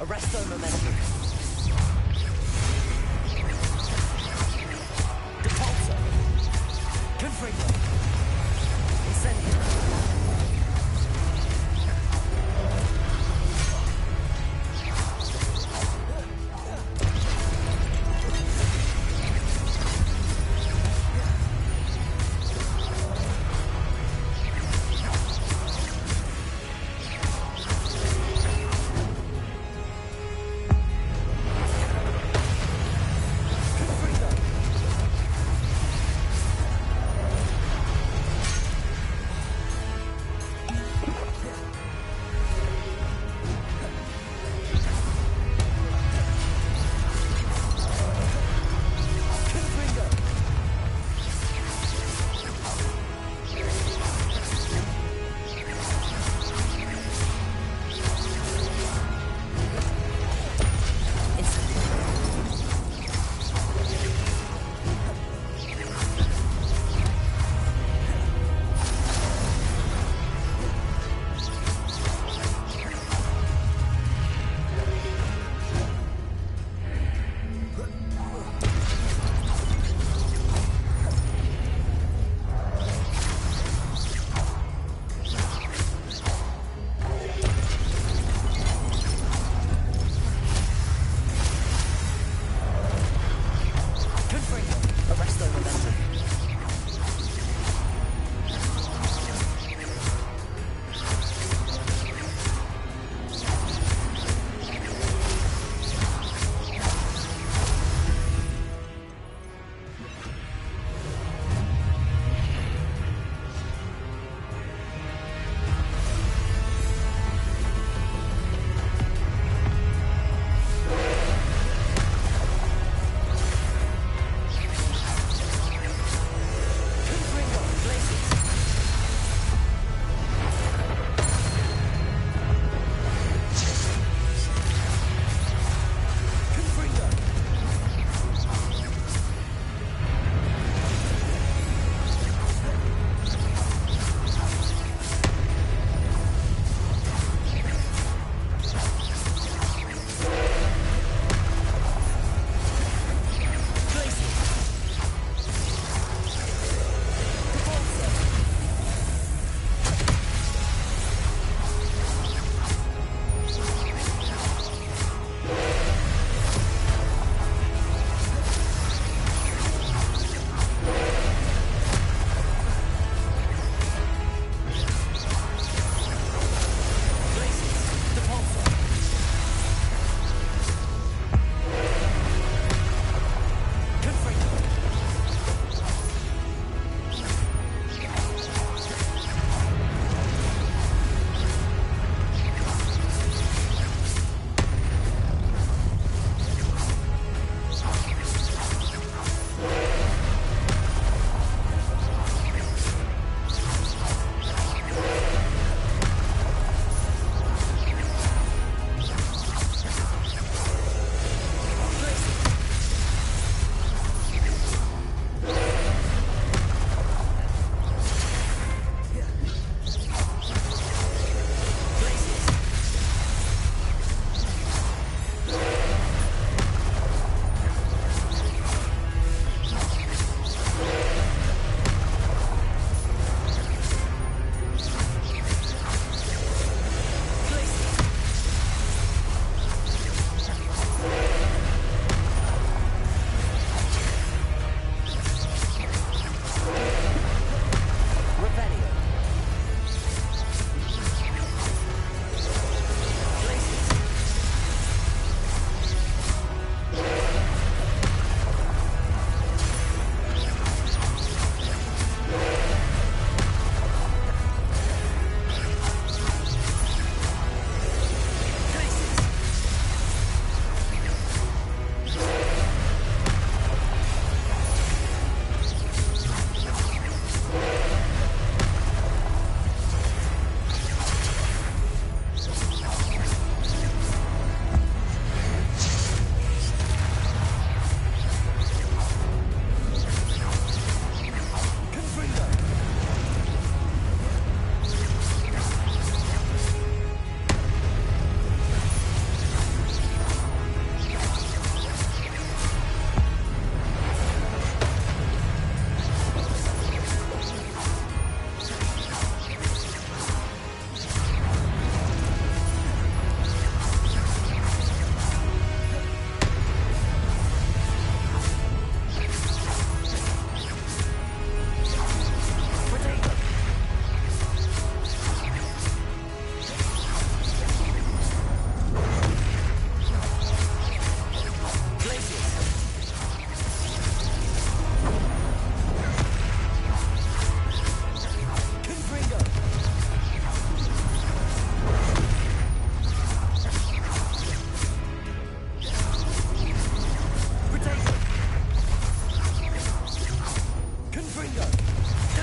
Arresto momentum. Depulso. Confringo. Incendio.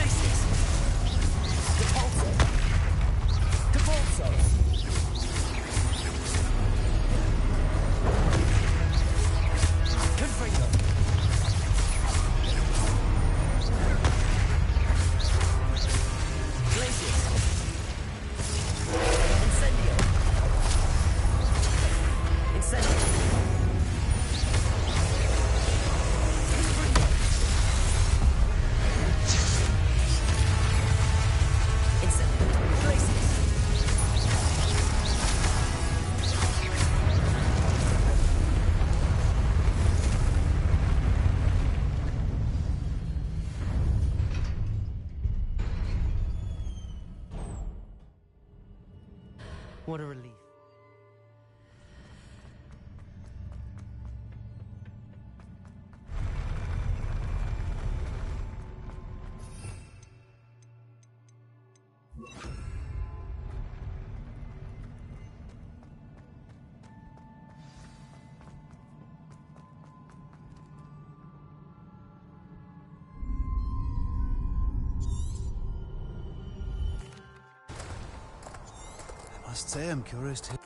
Glacius. Depulso. Depulso. Confringo. Glacius. Incendio. Incendio. Confringo. Incendio. Glacius. What a relief. I must say I'm curious to...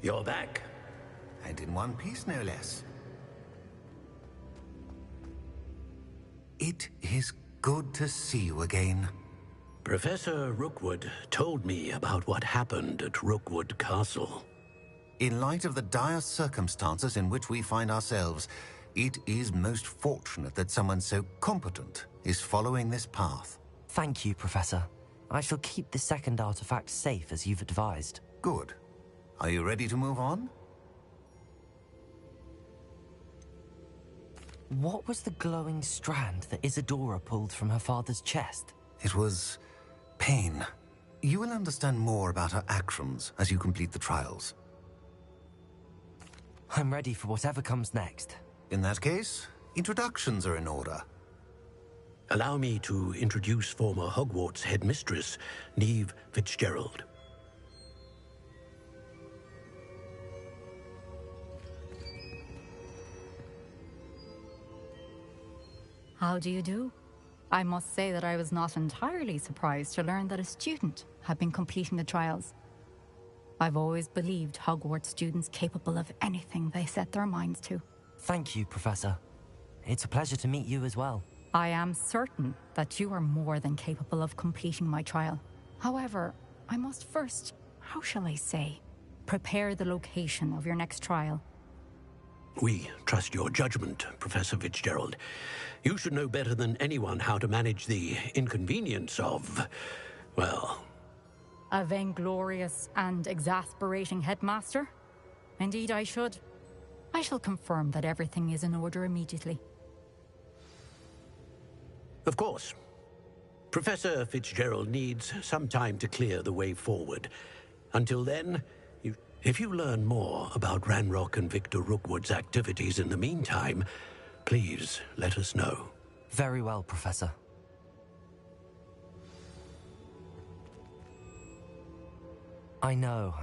You're back. And in one piece, no less. It is good to see you again. Professor Rookwood told me about what happened at Rookwood Castle. In light of the dire circumstances in which we find ourselves, it is most fortunate that someone so competent is following this path. Thank you, Professor. I shall keep the second artifact safe as you've advised. Good. Are you ready to move on? What was the glowing strand that Isadora pulled from her father's chest? It was pain. You will understand more about her actions as you complete the trials. I'm ready for whatever comes next. In that case, introductions are in order. Allow me to introduce former Hogwarts headmistress, Neve Fitzgerald. How do you do? I must say that I was not entirely surprised to learn that a student had been completing the trials. I've always believed Hogwarts students capable of anything they set their minds to. Thank you, Professor. It's a pleasure to meet you as well. I am certain that you are more than capable of completing my trial. However, I must first, how shall I say, prepare the location of your next trial. We trust your judgment, Professor Fitzgerald. You should know better than anyone how to manage the inconvenience of, well... A vainglorious and exasperating headmaster? Indeed I should. I shall confirm that everything is in order immediately. Of course. Professor Fitzgerald needs some time to clear the way forward. Until then, if you learn more about Ranrock and Victor Rookwood's activities in the meantime, please let us know. Very well, Professor. I know.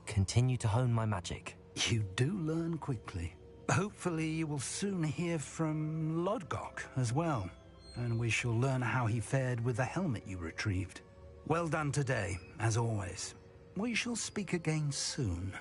Continue to hone my magic. You do learn quickly. Hopefully you will soon hear from Lodgok as well, and we shall learn how he fared with the helmet you retrieved. Well done today, as always. We shall speak again soon.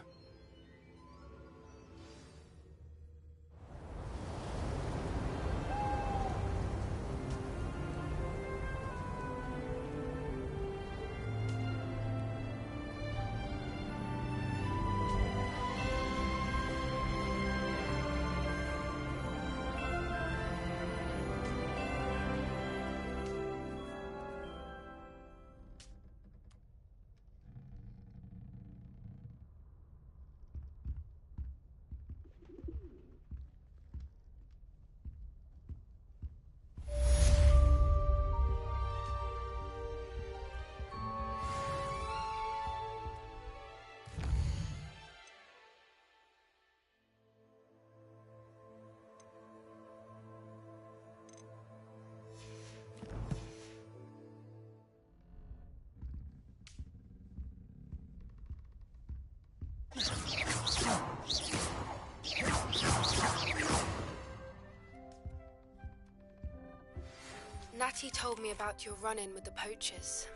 Lottie told me about your run-in with the poachers.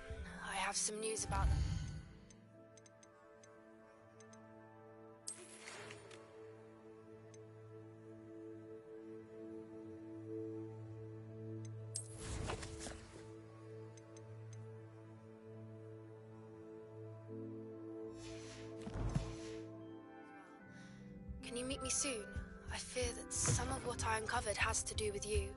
I have some news about them. Can you meet me soon? I fear that some of what I uncovered has to do with you.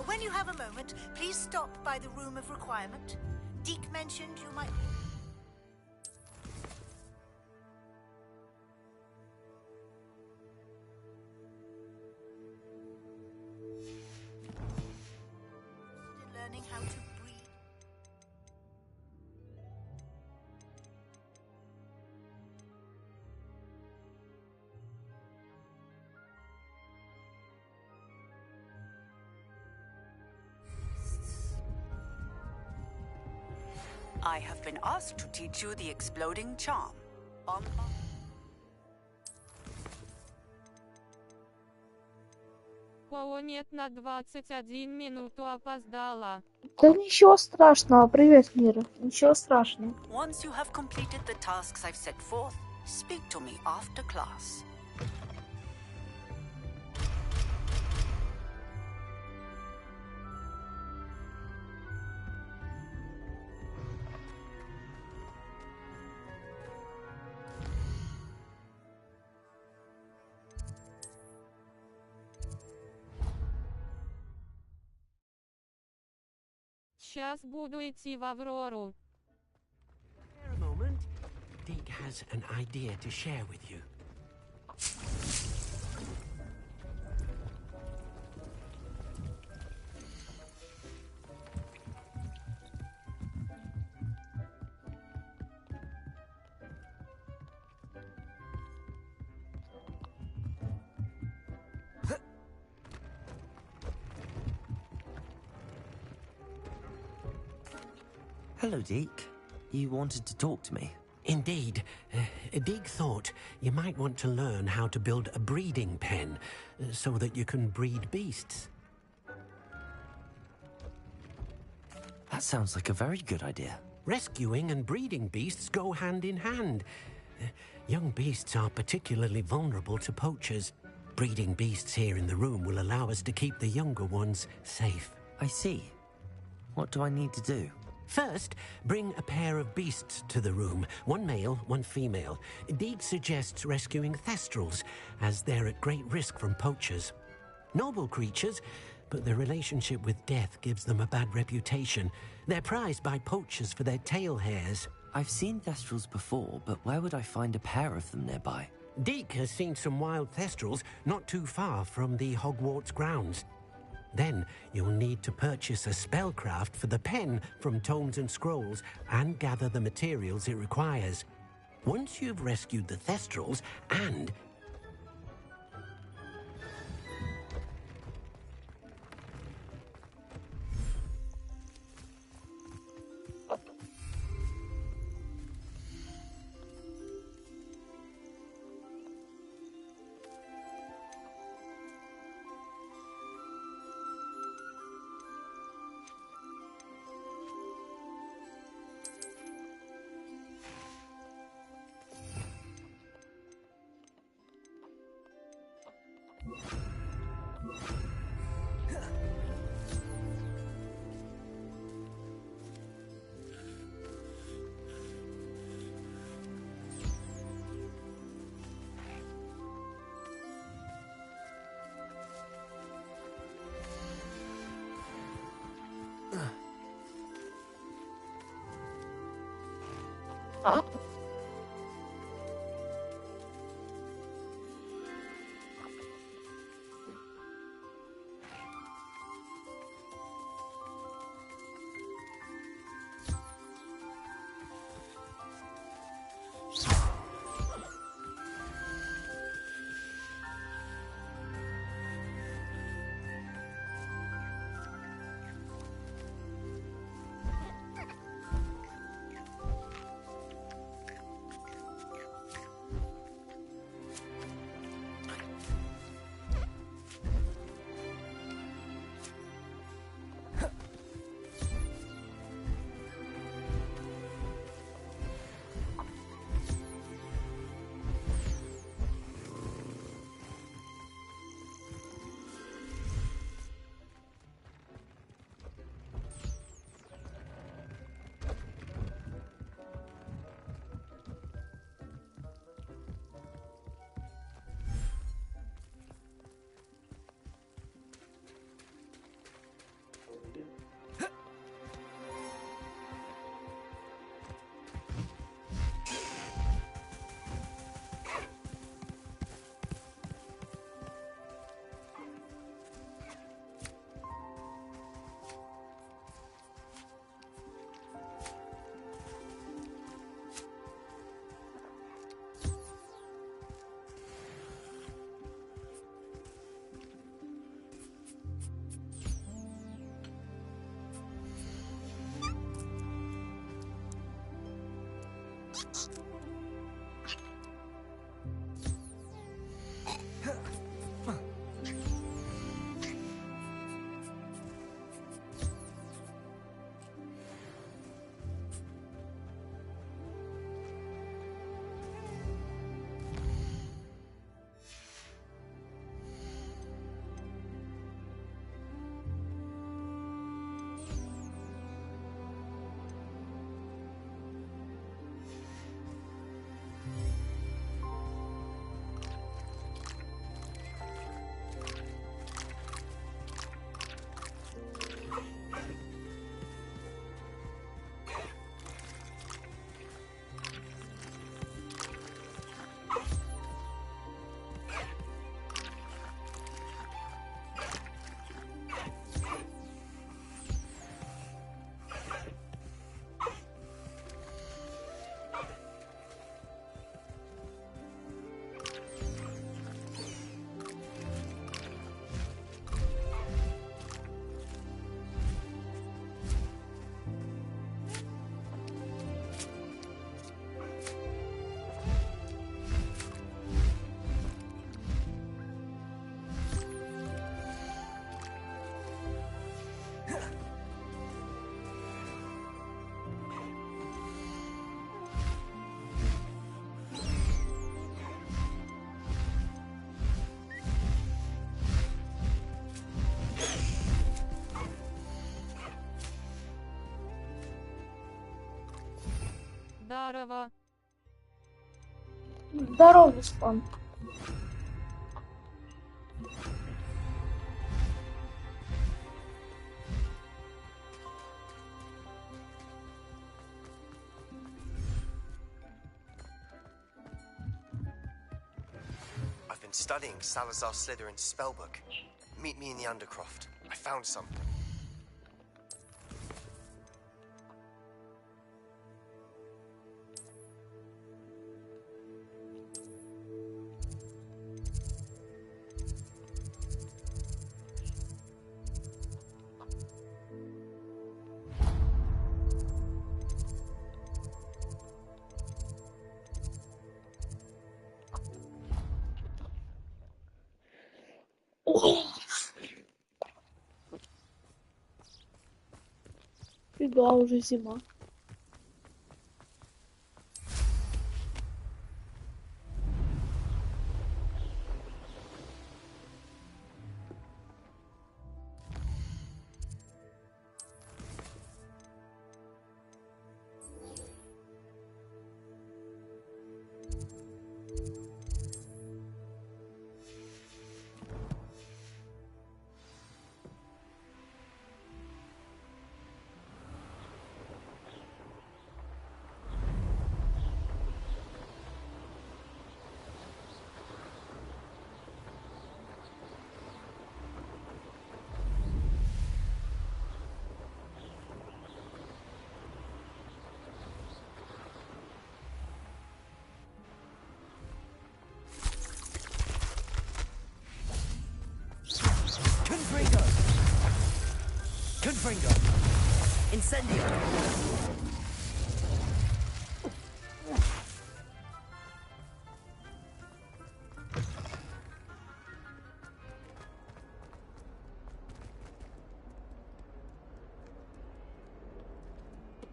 When you have a moment, please stop by the room of requirement. Deke mentioned you might... learning how to breathe. I have been asked to teach you the exploding charm. Нет, на 21 минуту опоздала. Да ничего страшного, привет, Мира. Ничего страшного. Once you have completed the tasks I've set forth, speak to me after class. Сейчас буду идти в Аврору. Spare a moment. Deke has an idea to share with you. Hello, Deke. You wanted to talk to me? Indeed. Deke thought you might want to learn how to build a breeding pen so that you can breed beasts. That sounds like a very good idea. Rescuing and breeding beasts go hand in hand. Young beasts are particularly vulnerable to poachers. Breeding beasts here in the room will allow us to keep the younger ones safe. I see. What do I need to do? First, bring a pair of beasts to the room. One male, one female. Deke suggests rescuing thestrals, as they're at great risk from poachers. Noble creatures, but their relationship with death gives them a bad reputation. They're prized by poachers for their tail hairs. I've seen thestrals before, but where would I find a pair of them nearby? Deke has seen some wild thestrals not too far from the Hogwarts grounds. Then you'll need to purchase a spellcraft for the pen from tomes and scrolls and gather the materials it requires. Once you've rescued the thestrals and... Здорово. Здорово, Спан. I've been studying Salazar Slytherin's spellbook. Meet me in the Undercroft. I found some. Фига, уже зима. Confringo! Incendio!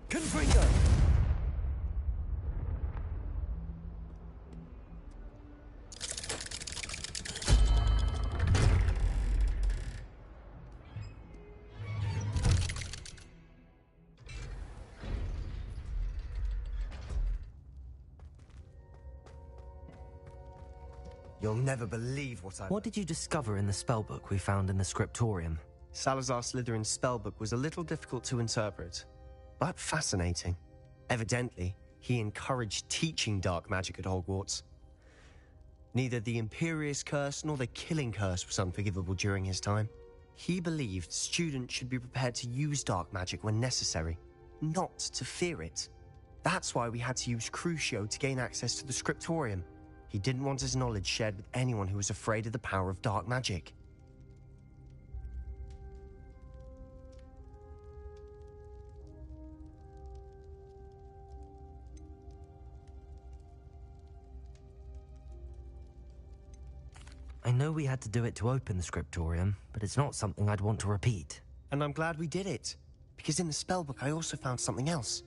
Confringo! You'll never believe What did you discover in the spellbook we found in the scriptorium? Salazar Slytherin's spellbook was a little difficult to interpret, but fascinating. Evidently, he encouraged teaching dark magic at Hogwarts. Neither the Imperious Curse nor the Killing Curse was unforgivable during his time. He believed students should be prepared to use dark magic when necessary, not to fear it. That's why we had to use Crucio to gain access to the scriptorium. He didn't want his knowledge shared with anyone who was afraid of the power of dark magic. I know we had to do it to open the scriptorium, but it's not something I'd want to repeat. And I'm glad we did it, because in the spellbook I also found something else.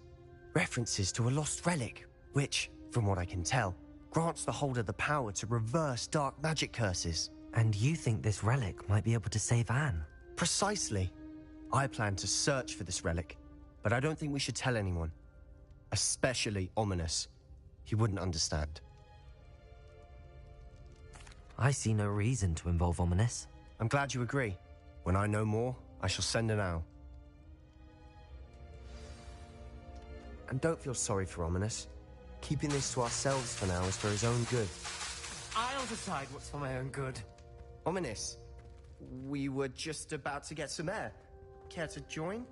References to a lost relic, which, from what I can tell, grants the holder the power to reverse dark magic curses. And you think this relic might be able to save Anne? Precisely. I plan to search for this relic, but I don't think we should tell anyone. Especially Ominous. He wouldn't understand. I see no reason to involve Ominous. I'm glad you agree. When I know more, I shall send an owl. And don't feel sorry for Ominous. Keeping this to ourselves for now is for his own good. I'll decide what's for my own good. Ominous, we were just about to get some air. Care to join?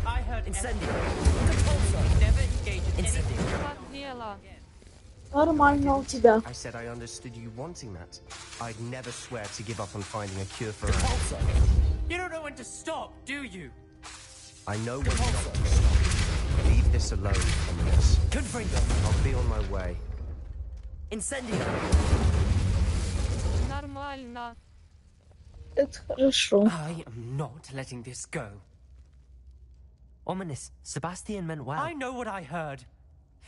I heard Incendio. never engage in Niela. Нормально у тебя. I said I understood you wanting that. I'd never swear to give up on finding a cure for Anne. You don't know when to stop, do you? I know when not to stop. Leave this alone, Ominous. I'll be on my way. Incendio. Нормально. Это хорошо. I am not letting this go. Ominous, Sebastian meant well. I know what I heard.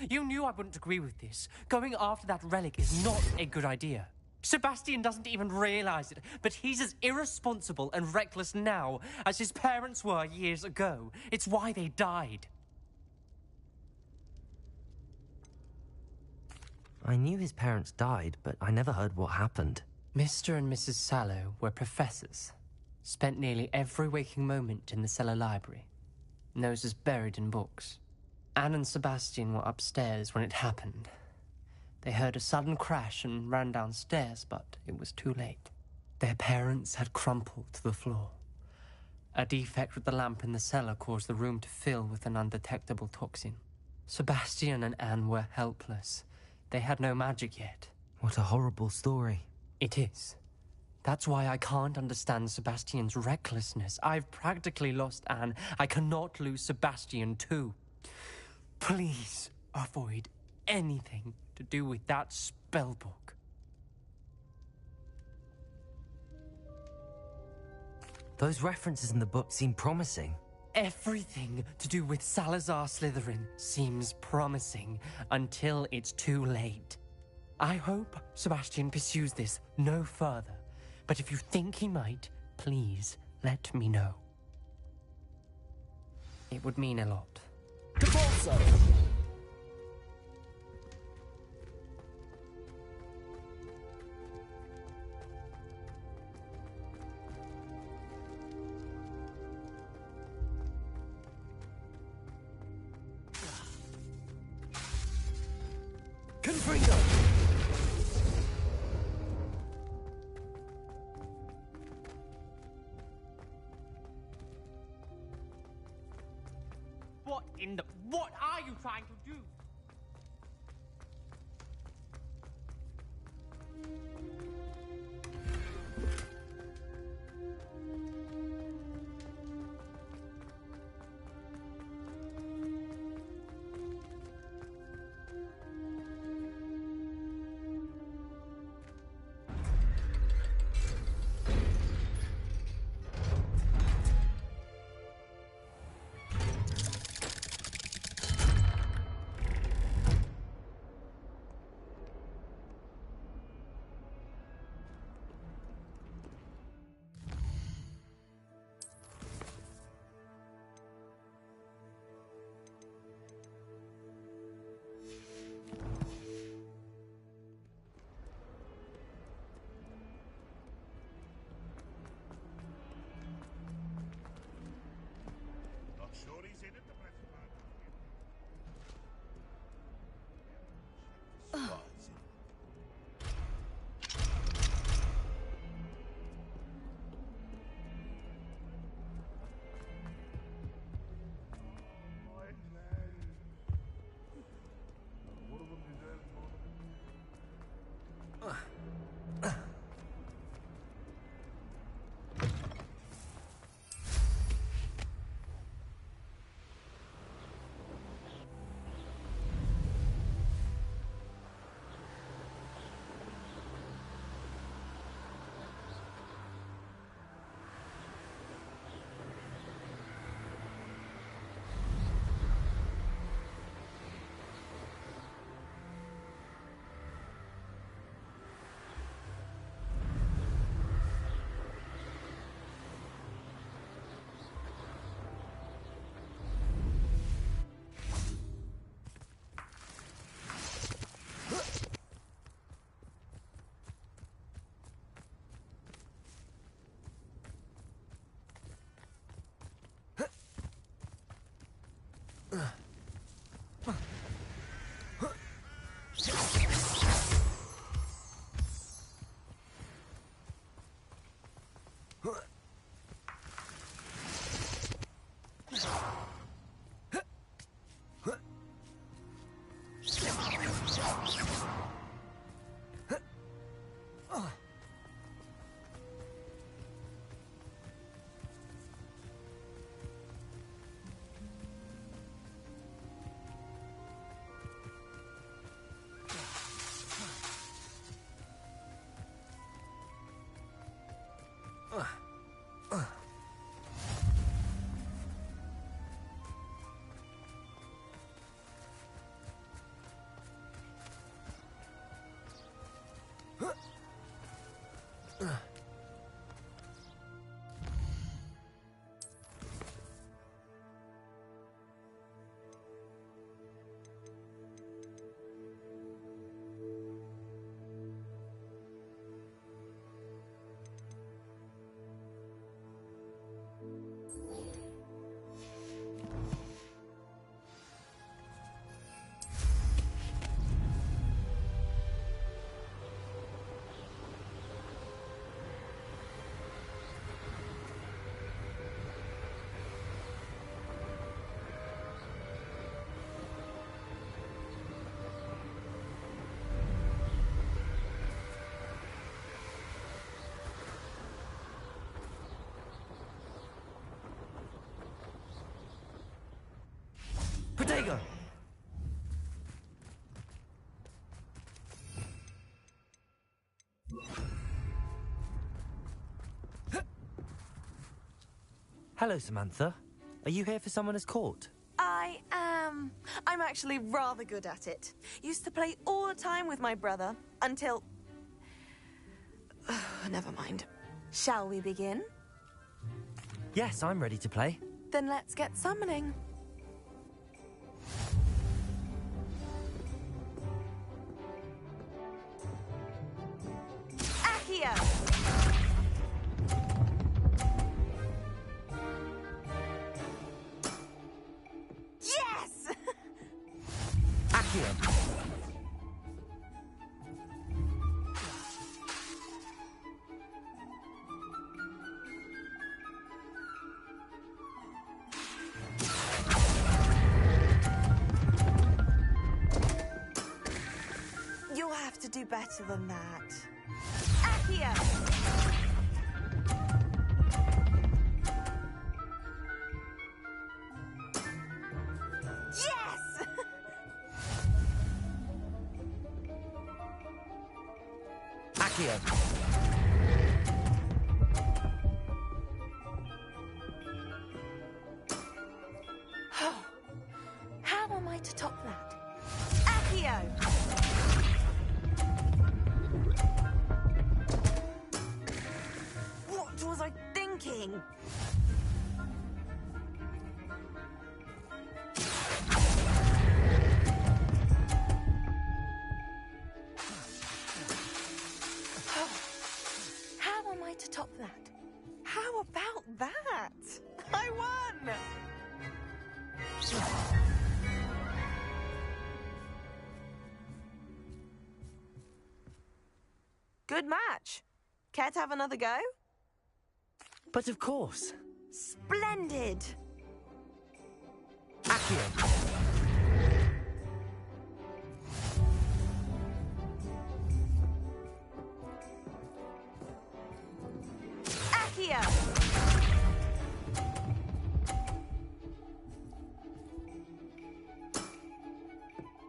You knew I wouldn't agree with this. Going after that relic is not a good idea. Sebastian doesn't even realize it, but he's as irresponsible and reckless now as his parents were years ago. It's why they died. I knew his parents died, but I never heard what happened. Mr. and Mrs. Sallow were professors. Spent nearly every waking moment in the cellar library. Noses buried in books. Anne and Sebastian were upstairs when it happened. They heard a sudden crash and ran downstairs, but it was too late. Their parents had crumpled to the floor. A defect with the lamp in the cellar caused the room to fill with an undetectable toxin. Sebastian and Anne were helpless. They had no magic yet. What a horrible story. It is. That's why I can't understand Sebastian's recklessness. I've practically lost Anne. I cannot lose Sebastian too. Please avoid anything to do with that spellbook. Those references in the book seem promising. Everything to do with Salazar Slytherin seems promising until it's too late. I hope Sebastian pursues this no further, but if you think he might, please let me know. It would mean a lot. Confringo. What are you trying to do? you go. Hello, Samantha. Are you here for Summoner's Court? I am. I'm actually rather good at it. Used to play all the time with my brother, until... Never mind. Shall we begin? Yes, I'm ready to play. Then let's get summoning. Accio! Yes! Accio! You'll have to do better than that. Accio! Yes! Accio! How am I to top that? Accio! What was I thinking? How am I to top that? How about that? I won! Good match. Care to have another go? But of course. Splendid! Accio! Accio!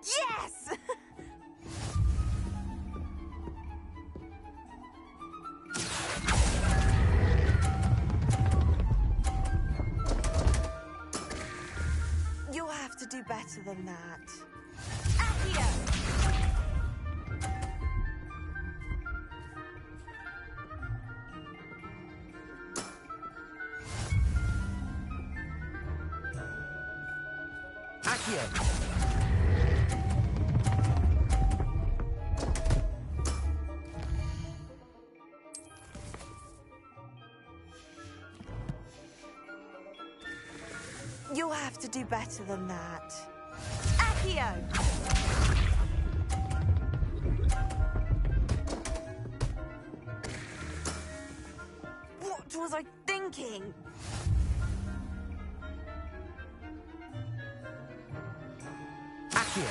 Yes! You'll have to do better than that. Accio! Accio! You'll have to do better than that. Accio! What was I thinking? Accio!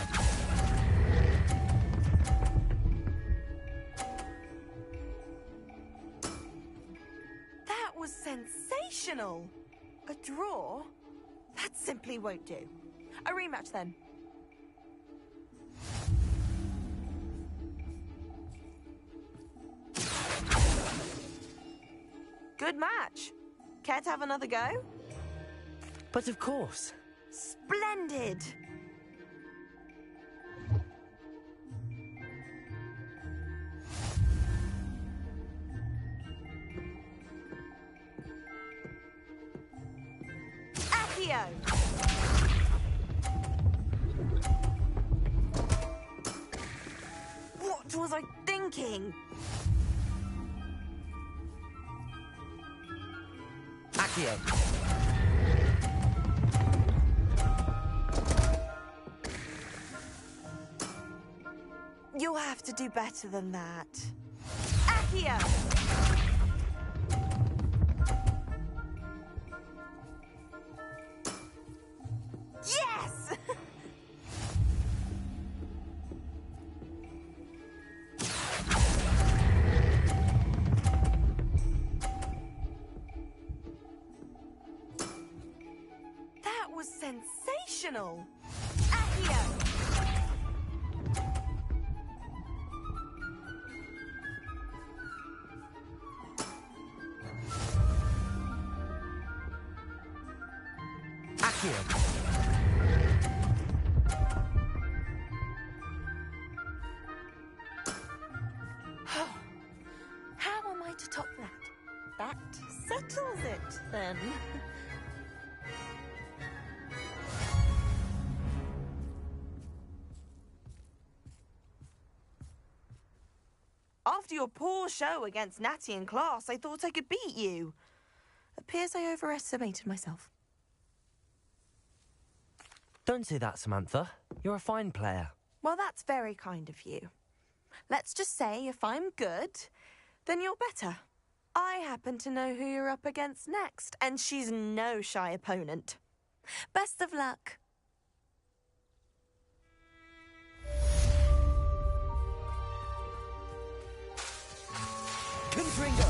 That was sensational. A draw? That simply won't do. A rematch then. Good match. Care to have another go? But of course. Splendid! Accio! What was I thinking? Accio! You'll have to do better than that. Accio! Yes! That was sensational! sensational! Accio! How am I to top that? That settles it, then. After your poor show against Natty in class, I thought I could beat you. Appears I overestimated myself. Don't say that, Samantha. You're a fine player. Well, that's very kind of you. Let's just say if I'm good, then you're better. I happen to know who you're up against next, and she's no shy opponent. Best of luck. Confringo!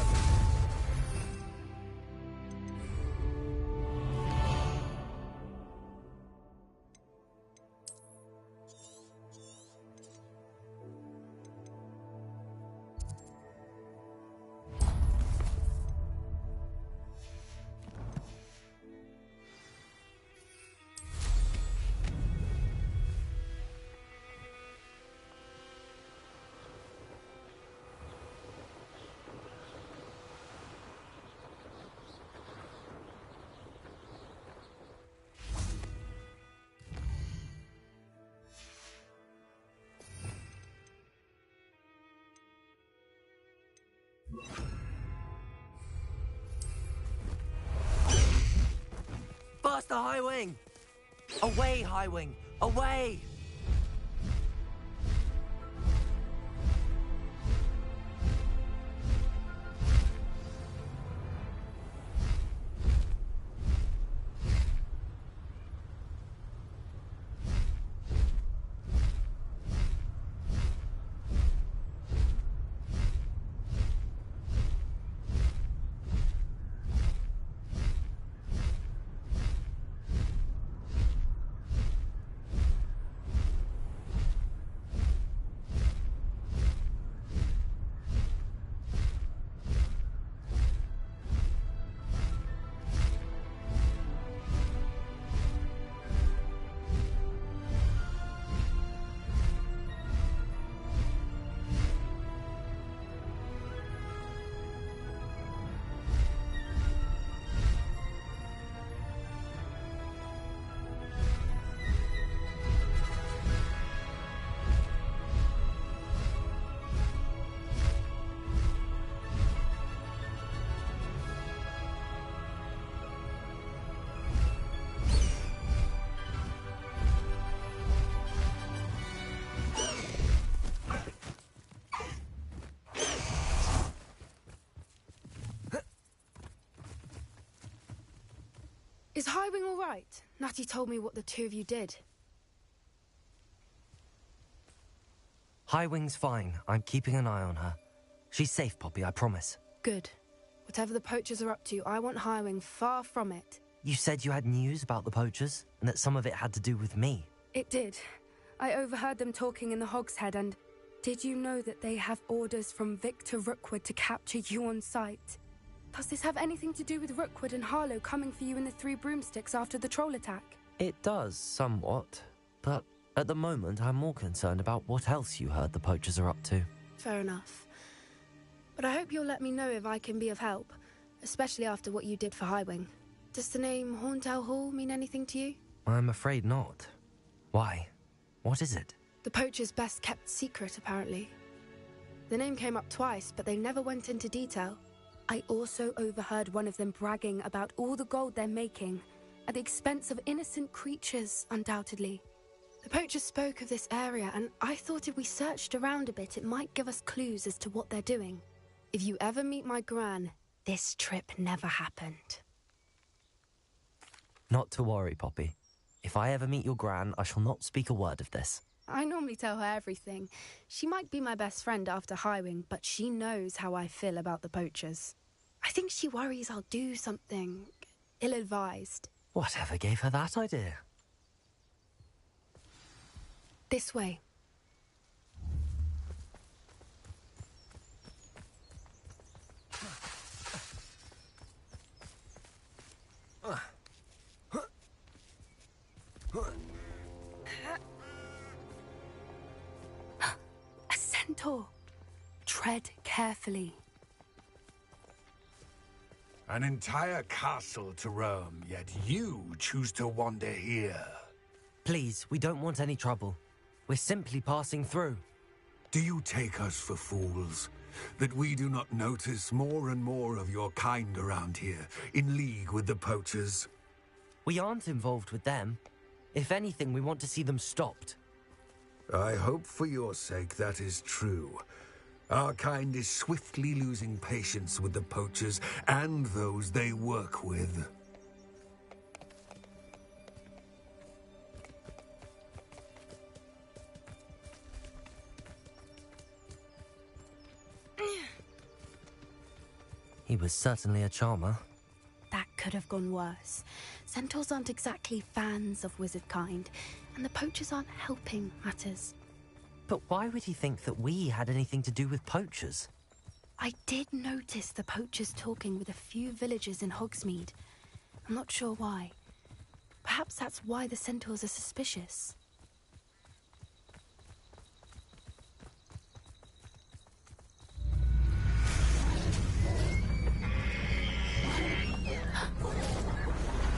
Burst the high wing! Away, high wing! Away! Is Highwing all right? Natty told me what the two of you did. High wing's fine. I'm keeping an eye on her. She's safe, Poppy, I promise. Good. Whatever the poachers are up to, I want Highwing far from it. You said you had news about the poachers, and that some of it had to do with me. It did. I overheard them talking in the Hogshead, and did you know that they have orders from Victor Rookwood to capture you on sight? Does this have anything to do with Rookwood and Harlow coming for you in the Three Broomsticks after the troll attack? It does, somewhat. But at the moment, I'm more concerned about what else you heard the poachers are up to. Fair enough. But I hope you'll let me know if I can be of help, especially after what you did for Highwing. Does the name Horntail Hall mean anything to you? I'm afraid not. Why? What is it? The poachers' best kept secret, apparently. The name came up twice, but they never went into detail. I also overheard one of them bragging about all the gold they're making, at the expense of innocent creatures, undoubtedly. The poachers spoke of this area, and I thought if we searched around a bit, it might give us clues as to what they're doing. If you ever meet my gran, this trip never happened. Not to worry, Poppy. If I ever meet your gran, I shall not speak a word of this. I normally tell her everything. She might be my best friend after Highwing, but she knows how I feel about the poachers. I think she worries I'll do something ill-advised. Whatever gave her that idea? This way. A centaur. Tread carefully. An entire castle to roam, yet you choose to wander here. Please, we don't want any trouble. We're simply passing through. Do you take us for fools? That we do not notice more and more of your kind around here, in league with the poachers? We aren't involved with them. If anything, we want to see them stopped. I hope for your sake that is true. Our kind is swiftly losing patience with the poachers and those they work with. He was certainly a charmer. That could have gone worse. Centaurs aren't exactly fans of wizard kind, and the poachers aren't helping matters. But why would he think that we had anything to do with poachers? I did notice the poachers talking with a few villagers in Hogsmeade. I'm not sure why. Perhaps that's why the centaurs are suspicious.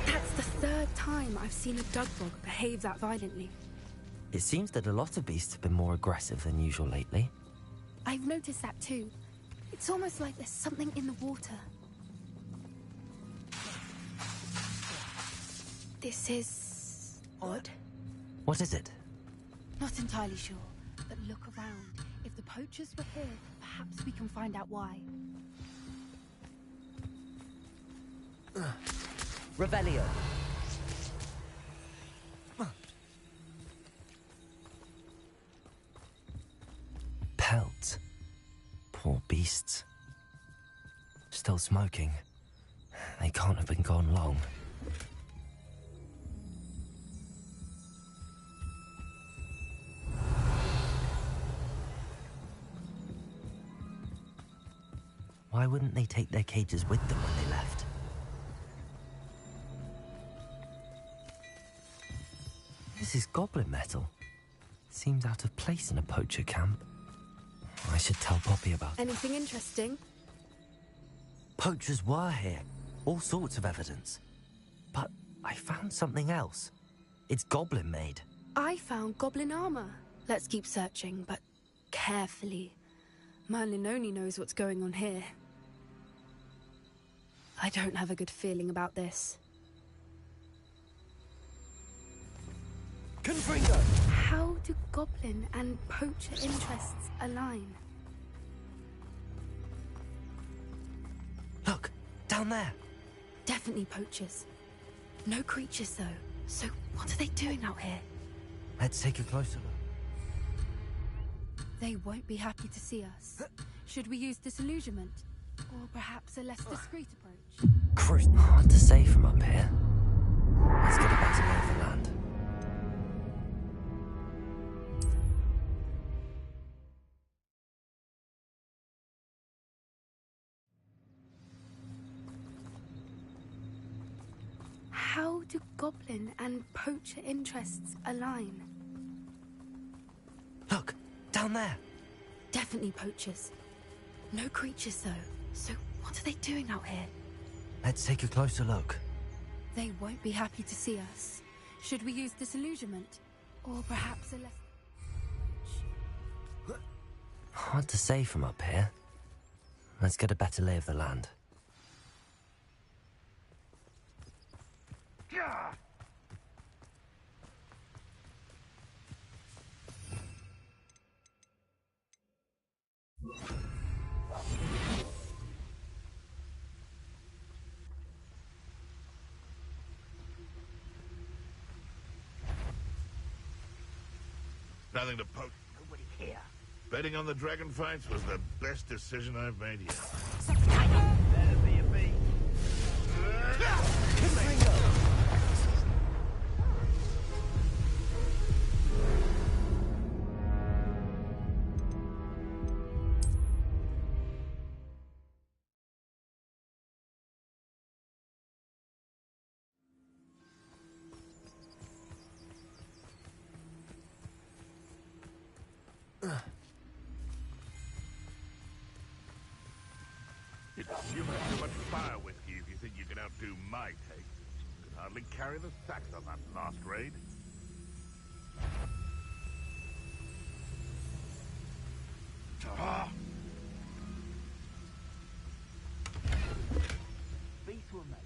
That's the third time I've seen a Dugbog behave that violently. It seems that a lot of beasts have been more aggressive than usual lately. I've noticed that too. It's almost like there's something in the water. This is odd. What is it? Not entirely sure, but look around. If the poachers were here, perhaps we can find out why. Revelio. Pelt. Poor beasts. Still smoking. They can't have been gone long. Why wouldn't they take their cages with them when they left? This is goblin metal. Seems out of place in a poacher camp. I should tell Poppy about it. Anything interesting? Poachers were here. All sorts of evidence. But I found something else. It's goblin made. I found goblin armor. Let's keep searching, but carefully. Merlin only knows what's going on here. I don't have a good feeling about this. Confringo! How do goblin and poacher interests align? Look, down there. Definitely poachers. No creatures, though. So what are they doing out here? Let's take a closer look. They won't be happy to see us. Should we use disillusionment? Or perhaps a less discreet approach? Hard to say from up here. Let's get a better lay of the land. How do goblin and poacher interests align? Look, down there. Definitely poachers. No creatures, though. So what are they doing out here? Let's take a closer look. They won't be happy to see us. Should we use disillusionment? Or perhaps a less... Hard to say from up here. Let's get a better lay of the land. Nothing to poke. Nobody here. Betting on the dragon fights was the best decision I've made yet. Better be a bee. You've had too much fire whiskey if you think you can outdo my taste. Could hardly carry the sacks on that last raid. Ta-da! Beast were made,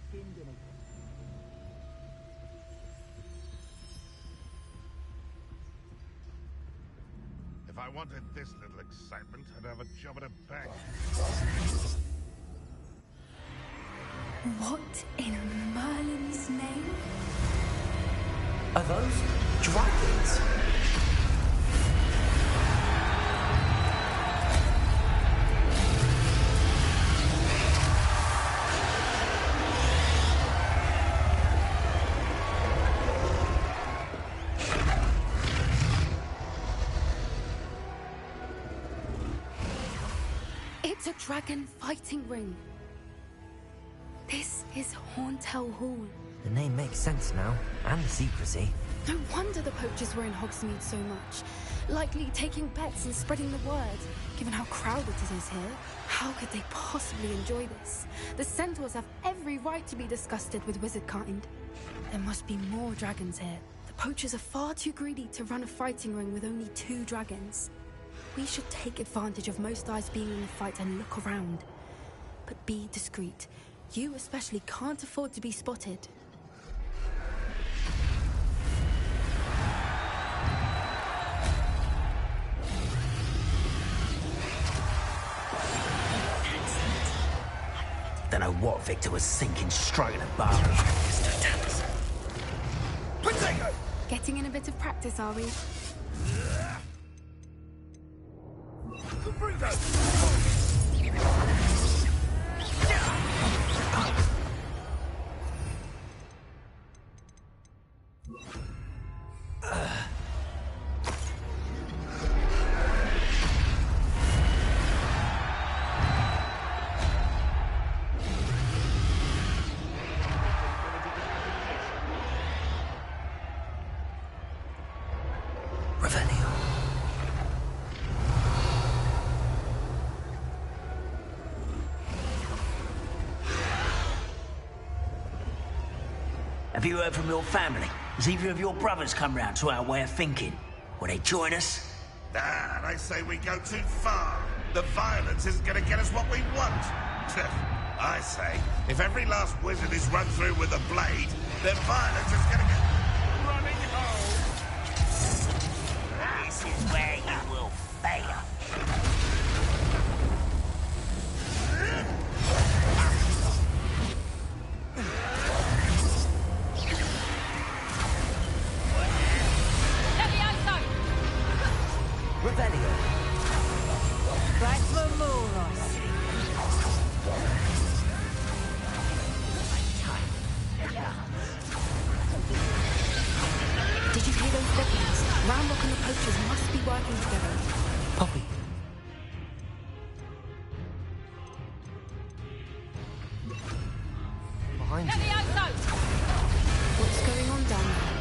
skinned and eaten. If I wanted this little excitement, I'd have a job at a bank. What in Merlin's name? Are those dragons? It's a dragon fighting ring. This is Hauntel Hall. The name makes sense now, and the secrecy. No wonder the poachers were in Hogsmeade so much. Likely taking bets and spreading the word. Given how crowded it is here, how could they possibly enjoy this? The centaurs have every right to be disgusted with wizard kind. There must be more dragons here. The poachers are far too greedy to run a fighting ring with only 2 dragons. We should take advantage of most eyes being in the fight and look around. But be discreet. You especially can't afford to be spotted. Don't know what Victor was thinking, stroking a bar. Getting in a bit of practice, are we? Have you heard from your family? Has either of your brothers come round to our way of thinking? Will they join us? Dad, I say we go too far. The violence isn't going to get us what we want. I say, if every last wizard is run through with a blade, then violence is going to get... running home. This is where you will fail. Did you hear those weapons? Ramrock and the poachers must be working together. Poppy. Behind you. What's going on down there?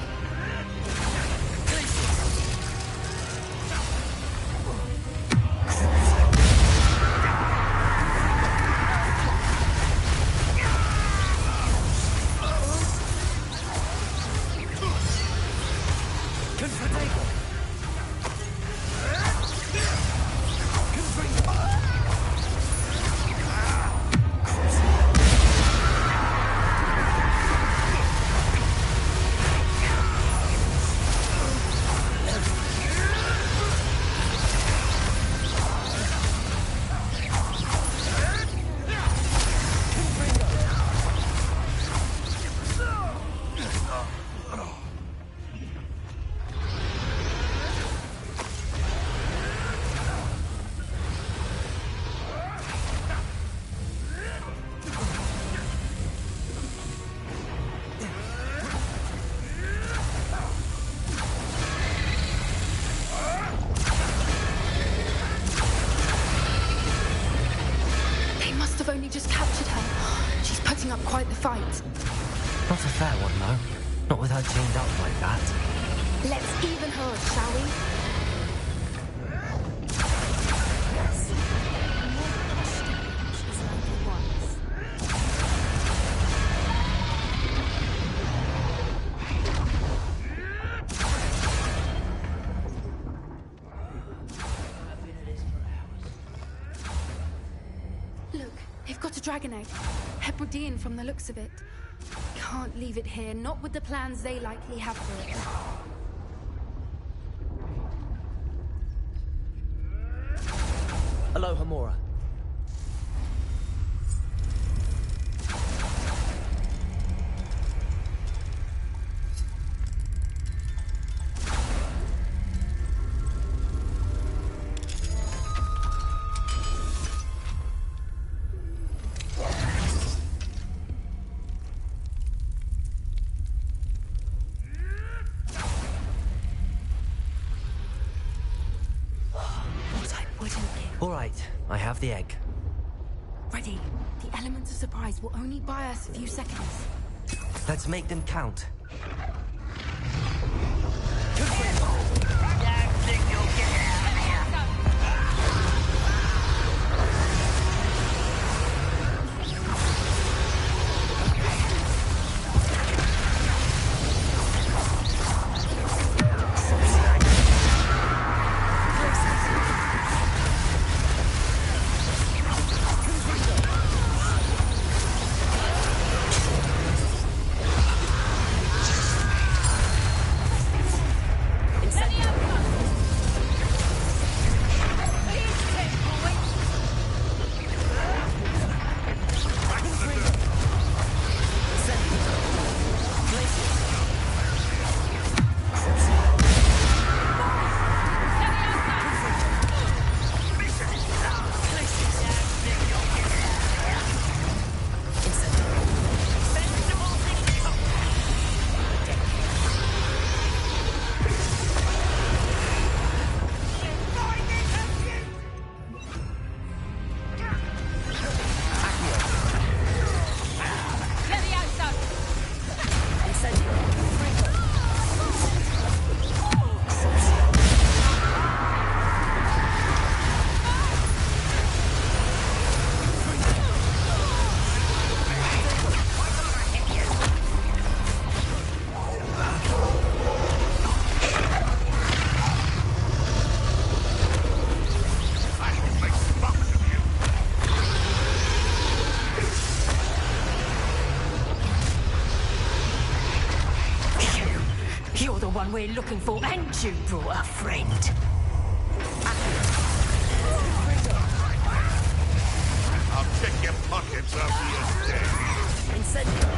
Only just captured her. She's putting up quite the fight. Not a fair one, though. Not with her chained up like that. Let's even her, shall we? dragon egg. Hebridean from the looks of it. Can't leave it here, not with the plans they likely have for it. Aloha, Mora. All right, I have the egg. Ready. The elements of surprise will only buy us a few seconds. Let's make them count. We're looking for, and you brought a friend. I'll check your pockets after you're dead. Incendio.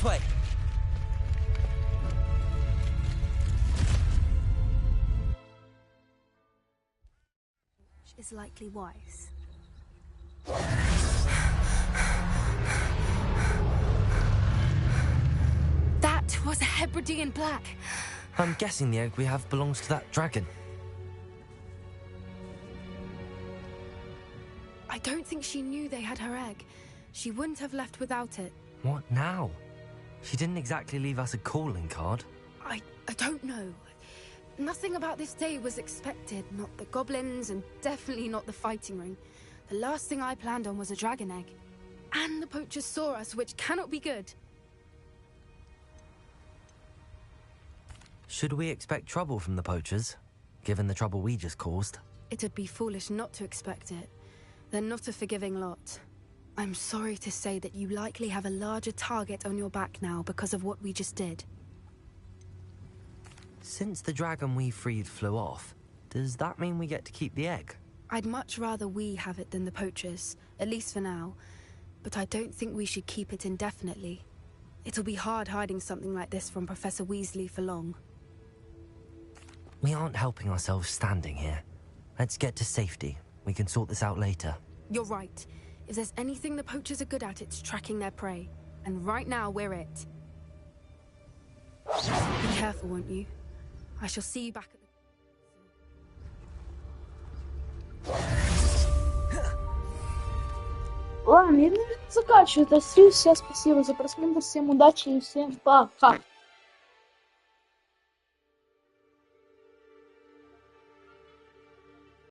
This way. Is likely wise. That was a Hebridean black. I'm guessing the egg we have belongs to that dragon. I don't think she knew they had her egg. She wouldn't have left without it. What now? She didn't exactly leave us a calling card. I don't know. Nothing about this day was expected. Not the goblins, and definitely not the fighting ring. The last thing I planned on was a dragon egg. And the poachers saw us, which cannot be good. Should we expect trouble from the poachers, given the trouble we just caused? It'd be foolish not to expect it. They're not a forgiving lot. I'm sorry to say that you likely have a larger target on your back now because of what we just did. Since the dragon we freed flew off, does that mean we get to keep the egg? I'd much rather we have it than the poachers, at least for now. But I don't think we should keep it indefinitely. It'll be hard hiding something like this from Professor Weasley for long. We aren't helping ourselves standing here. Let's get to safety. We can sort this out later. You're right. If there's anything the poachers are good at, it's tracking their prey. And right now, we're it. Be careful, won't you? I shall see you back at the... Ладно, я, наверное, заканчиваю этот стрим. Всем спасибо за просмотр, всем удачи и всем пока.